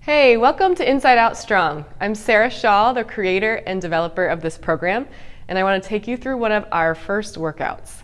Hey, welcome to Inside Out Strong. I'm Sarah Shaw, the creator and developer of this program, and I want to take you through one of our first workouts.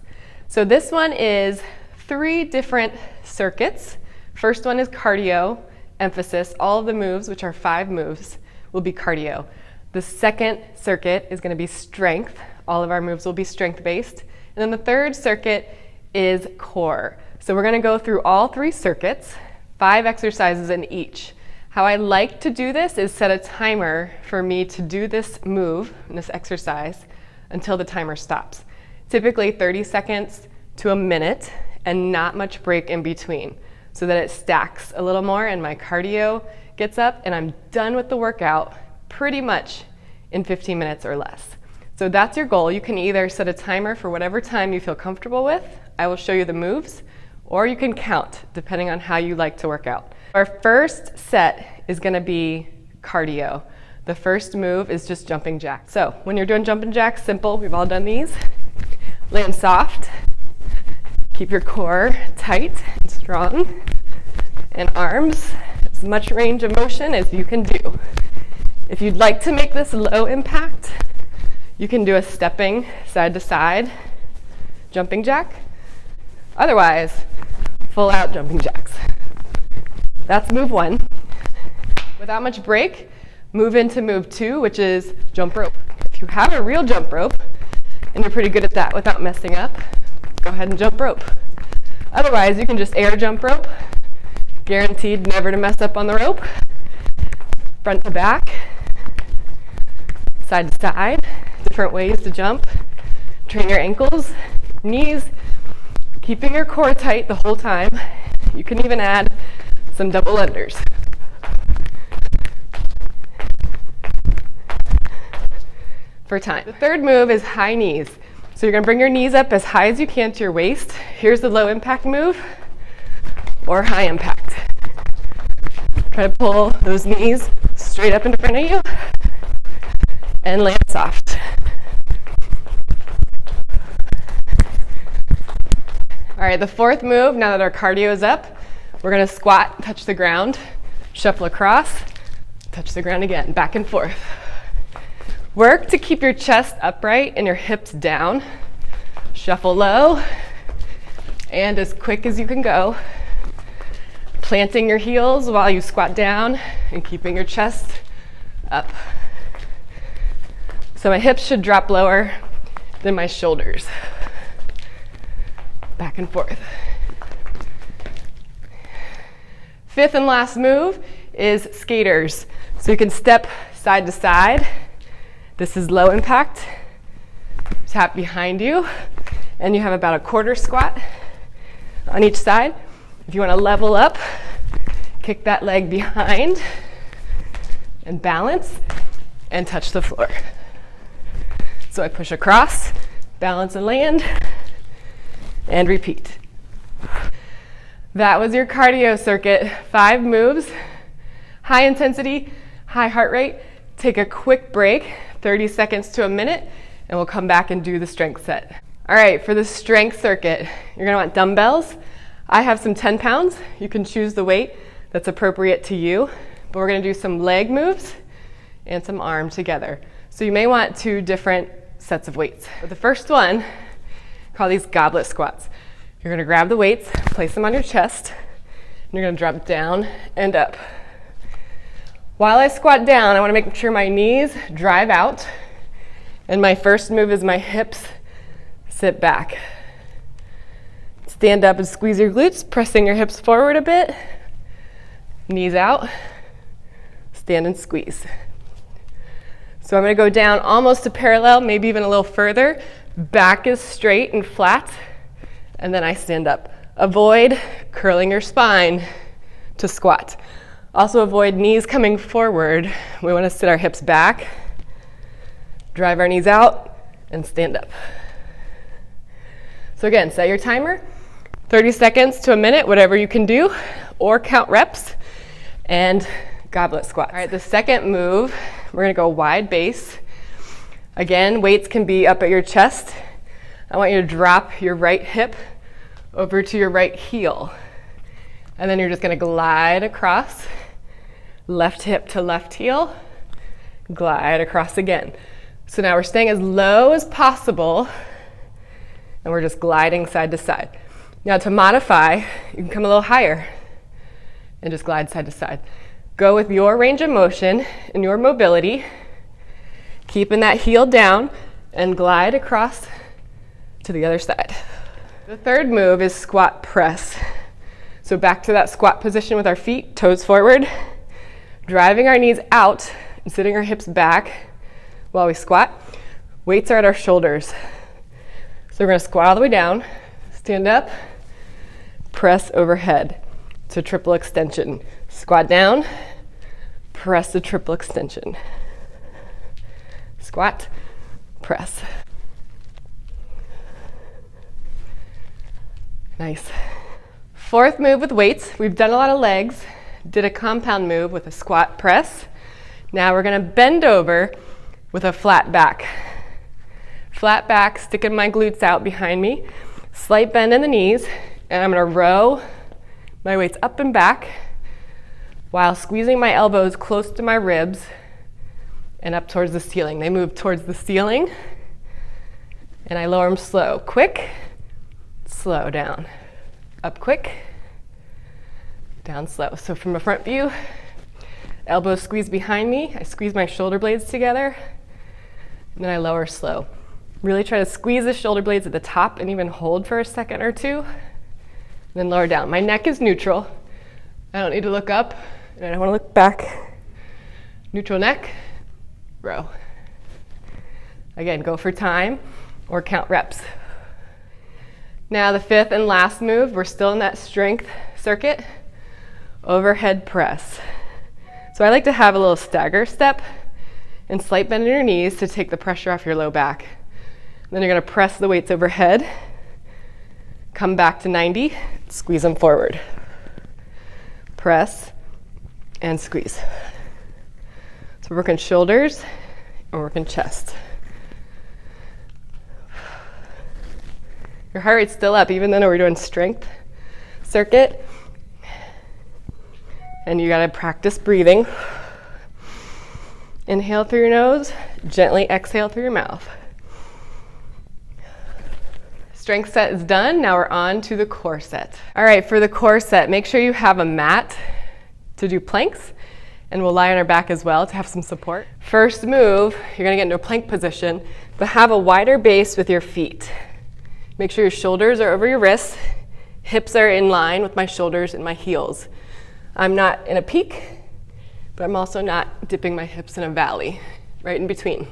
So this one is 3 different circuits. First one is cardio, emphasis. All of the moves, which are 5 moves, will be cardio. The second circuit is going to be strength. All of our moves will be strength-based. And then the third circuit is core. So we're going to go through all 3 circuits, 5 exercises in each. How I like to do this is set a timer for me to do this move, this exercise, until the timer stops. Typically 30 seconds to a minute and not much break in between so that it stacks a little more and my cardio gets up and I'm done with the workout pretty much in 15 minutes or less. So that's your goal. You can either set a timer for whatever time you feel comfortable with. I will show you the moves, or you can count depending on how you like to work out. Our first set is going to be cardio. The first move is just jumping jacks. So when you're doing jumping jacks, simple, we've all done these. Land soft, keep your core tight and strong, and arms as much range of motion as you can do. If you'd like to make this low impact, you can do a stepping side to side jumping jack. Otherwise, full out jumping jacks. That's move 1. Without much break, move into move 2, which is jump rope. If you have a real jump rope, and you're pretty good at that without messing up, go ahead and jump rope. Otherwise, you can just air jump rope, guaranteed never to mess up on the rope. Front to back, side to side, different ways to jump. Train your ankles, knees, keeping your core tight the whole time. You can even add some double unders. For time. The third move is high knees. So you're going to bring your knees up as high as you can to your waist. Here's the low impact move, or high impact. Try to pull those knees straight up in front of you and land soft. All right, the fourth move, now that our cardio is up, we're going to squat, touch the ground, shuffle across, touch the ground again, back and forth. Work to keep your chest upright and your hips down. Shuffle low and as quick as you can go. Planting your heels while you squat down and keeping your chest up. So my hips should drop lower than my shoulders. Back and forth. Fifth and last move is skaters. So you can step side to side. This is low impact. Tap behind you, and you have about a quarter squat on each side. If you want to level up, kick that leg behind and balance and touch the floor. So I push across, balance and land, and repeat. That was your cardio circuit. 5 moves, high intensity, high heart rate. Take a quick break, 30 seconds to a minute, and we'll come back and do the strength set. All right, for the strength circuit, you're gonna want dumbbells. I have some 10 pounds. You can choose the weight that's appropriate to you, but we're gonna do some leg moves and some arm together. So you may want 2 different sets of weights. But the first one, call these goblet squats. You're gonna grab the weights, place them on your chest, and you're gonna drop down and up. While I squat down, I wanna make sure my knees drive out, and my first move is my hips sit back. Stand up and squeeze your glutes, pressing your hips forward a bit, knees out, stand and squeeze. So I'm gonna go down almost to parallel, maybe even a little further. Back is straight and flat, and then I stand up. Avoid curling your spine to squat. Also avoid knees coming forward. We want to sit our hips back, drive our knees out, and stand up. So again, set your timer, 30 seconds to a minute, whatever you can do, or count reps, and goblet squats. All right, the second move, we're gonna go wide base. Again, weights can be up at your chest. I want you to drop your right hip over to your right heel. And then you're just gonna glide across, left hip to left heel, glide across again. So now we're staying as low as possible, and we're just gliding side to side. Now to modify, you can come a little higher and just glide side to side. Go with your range of motion and your mobility, keeping that heel down, and glide across to the other side. The third move is squat press. So back to that squat position with our feet, toes forward, driving our knees out and sitting our hips back while we squat. Weights are at our shoulders. So we're gonna squat all the way down, stand up, press overhead. So triple extension. Squat down, press the triple extension. Squat, press. Nice. Fourth move with weights. We've done a lot of legs, did a compound move with a squat press. Now we're gonna bend over with a flat back. Flat back, sticking my glutes out behind me, slight bend in the knees, and I'm gonna row my weights up and back while squeezing my elbows close to my ribs and up towards the ceiling. They move towards the ceiling, and I lower them slow. Quick, slow, down. Up quick, down slow. So from a front view, elbows squeeze behind me. I squeeze my shoulder blades together, and then I lower slow. Really try to squeeze the shoulder blades at the top and even hold for a second or two, and then lower down. My neck is neutral. I don't need to look up, and I don't want to look back. Neutral neck, row. Again, go for time or count reps. Now the fifth and last move, we're still in that strength circuit, overhead press. So I like to have a little stagger step and slight bend in your knees to take the pressure off your low back. Then you're gonna press the weights overhead, come back to 90, squeeze them forward. Press and squeeze. So we're working shoulders and working chest. Your heart rate's still up even though we're doing strength circuit. And you gotta practice breathing. Inhale through your nose, gently exhale through your mouth. Strength set is done. Now we're on to the core set. All right, for the core set, make sure you have a mat to do planks, and we'll lie on our back as well to have some support. First move, you're gonna get into a plank position, but have a wider base with your feet. Make sure your shoulders are over your wrists, hips are in line with my shoulders and my heels. I'm not in a peak, but I'm also not dipping my hips in a valley, right in between.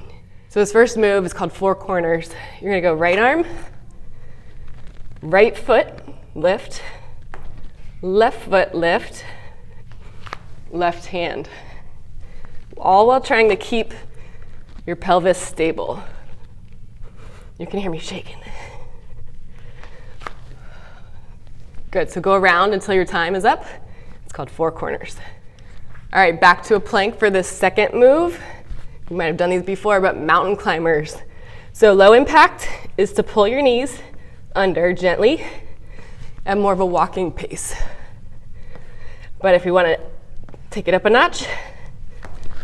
So this first move is called four corners. You're gonna go right arm, right foot, lift, left foot, lift, left hand. All while trying to keep your pelvis stable. You can hear me shaking. Good, so go around until your time is up. It's called four corners. All right, back to a plank for this second move. You might have done these before, but mountain climbers. So low impact is to pull your knees under gently at more of a walking pace. But if you want to take it up a notch,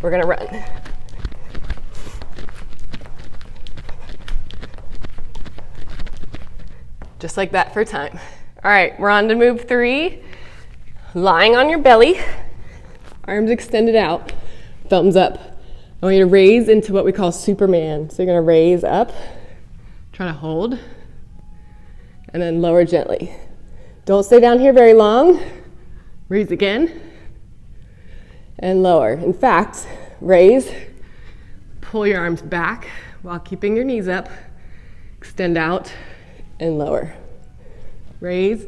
we're going to run. Just like that for time. All right, we're on to move 3. Lying on your belly, arms extended out, thumbs up. I want you to raise into what we call Superman. So you're going to raise up, try to hold, and then lower gently. Don't stay down here very long. Raise again, and lower. In fact, raise, pull your arms back while keeping your knees up, extend out, and lower. Raise,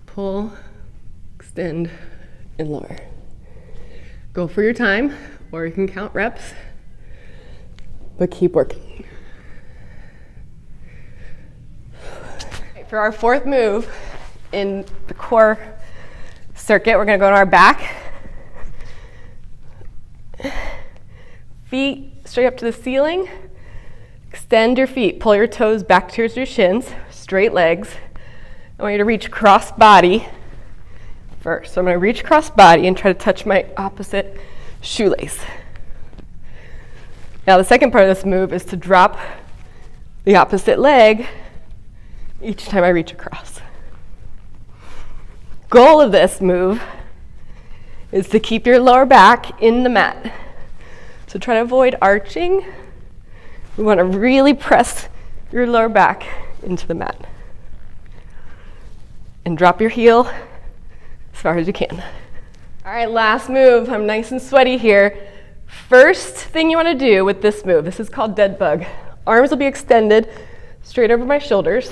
pull, extend, and lower. Go for your time, or you can count reps, but keep working. For our fourth move in the core circuit, we're going to go to our back. Feet straight up to the ceiling. Extend your feet. Pull your toes back towards your shins. Straight legs. I want you to reach cross body. first. So I'm going to reach across body and try to touch my opposite shoelace. Now the second part of this move is to drop the opposite leg each time I reach across. Goal of this move is to keep your lower back in the mat. So try to avoid arching. We want to really press your lower back into the mat. And drop your heel as far as you can. All right, last move. I'm nice and sweaty here. First thing you want to do with this move, this is called dead bug. Arms will be extended straight over my shoulders,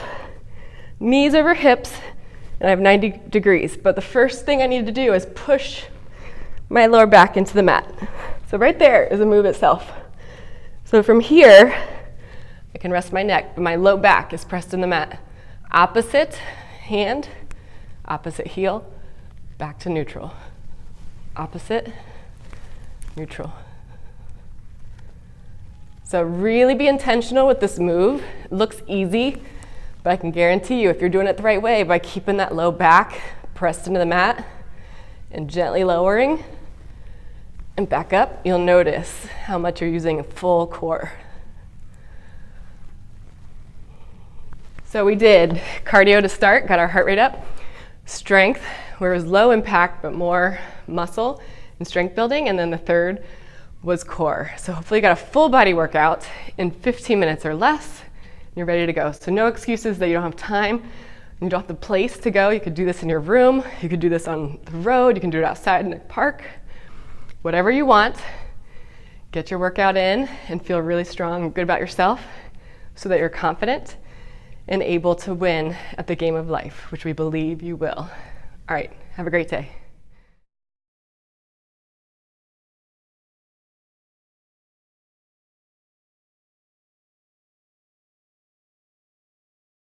knees over hips, and I have 90 degrees. But the first thing I need to do is push my lower back into the mat. So right there is the move itself. So from here, I can rest my neck, but my low back is pressed in the mat. Opposite hand, opposite heel, back to neutral. Opposite, neutral. So really be intentional with this move. It looks easy, but I can guarantee you if you're doing it the right way, by keeping that low back pressed into the mat and gently lowering and back up, you'll notice how much you're using a full core. So we did cardio to start, got our heart rate up, strength, where it was low impact but more muscle and strength building, and then the third was core. So hopefully you got a full body workout in 15 minutes or less, and you're ready to go. So no excuses that you don't have time, and you don't have the place to go. You could do this in your room, you could do this on the road, you can do it outside in the park, whatever you want. Get your workout in and feel really strong and good about yourself so that you're confident and able to win at the game of life, which we believe you will. All right, have a great day.